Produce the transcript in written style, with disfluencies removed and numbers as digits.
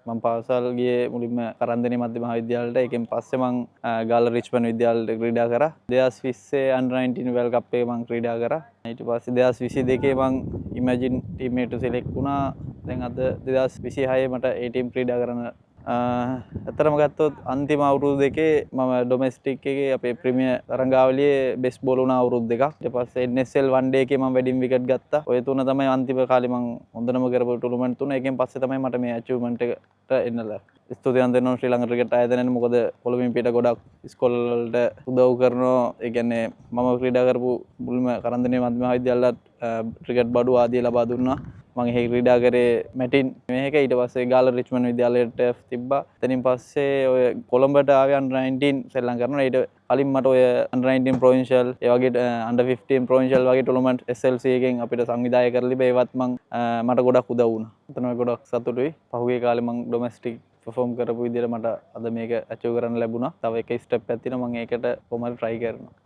මම පාසල් ගියේ මුලින්ම කරන්දෙනි මධ්‍ය මහාවිද්‍යාලයට. ඒකෙන් පස්සේ මම ගාල්ල රිච්මන්ඩ් විද්‍යාලයට ක්‍රීඩා කරා. 2020 under 19 World Cup එකේ මම ක්‍රීඩා කරා. ඊට පස්සේ 2022 මම ඉමැජින් ටීම් එකට සිලෙක්ට් වුණා. දැන් අද 2026 මට ඒ ටීම් ක්‍රීඩා කරන්න ඇත්තටම ගත්තොත් අන්තිම අවුරුදු දෙකේ මම ඩොමෙස්ටික් එකේ අපේ ප්‍රීමියර් තරඟාවලියේ බෙස්ට් බෝලර් වුණා අවුරුදු දෙකක්. ඊට පස්සේ NSL one day එකේ මම වැඩිම විකට් ගත්තා. ඔය තුන තමයි අන්තිම කාලේ මම හොඳටම කරපු ටූර්නමන්ට් තුන. ඒකෙන් පස්සේ තමයි මට මේ අචීව්මන්ට් එකට එන්න ලැබුණේ. ස්තුතිවන්ත වෙනවා ශ්‍රී ලංකා ක්‍රිකට් ආයතනයට. මොකද කොළඹින් පිට ගොඩක් ඉස්කෝල වලට උදව් කරනවා. ඒ කියන්නේ මම ක්‍රීඩා කරපු මුල්ම කරන්දෙනි මධ්‍ය මහාවිද්‍යාලයට ක්‍රිකට් බඩු ආදිය ලබා දුන්නා. මම එහෙ ක්‍රීඩා කරේ මැටින් මේක. ඊට පස්සේ ගාල්ල රිච්මන්ඩ් විද්‍යාලයට තිබ්බා. එතනින් පස්සේ ඔය කොළඹට ආවේ under 19 සෙල්ලම් කරනවා. ඊට කලින් මට ඔය under 19 provincial ඒ වගේ under 15 provincial වගේ ටූර්නමන්ට් SLC එකෙන් අපිට සංවිධායක කරලා තිබ්බා. ඒවත් මට ගොඩක් උදව් වුණා. එතන ගොඩක් සතුටුයි. පහුගිය කාලේ මම ඩොමෙස්ටික් perform කරපු විදිහට මට අද මේක achieve කරන්න ලැබුණා. තව එක step එකක් තියෙනවා. මම ඒකට කොහොමද try කරනවා.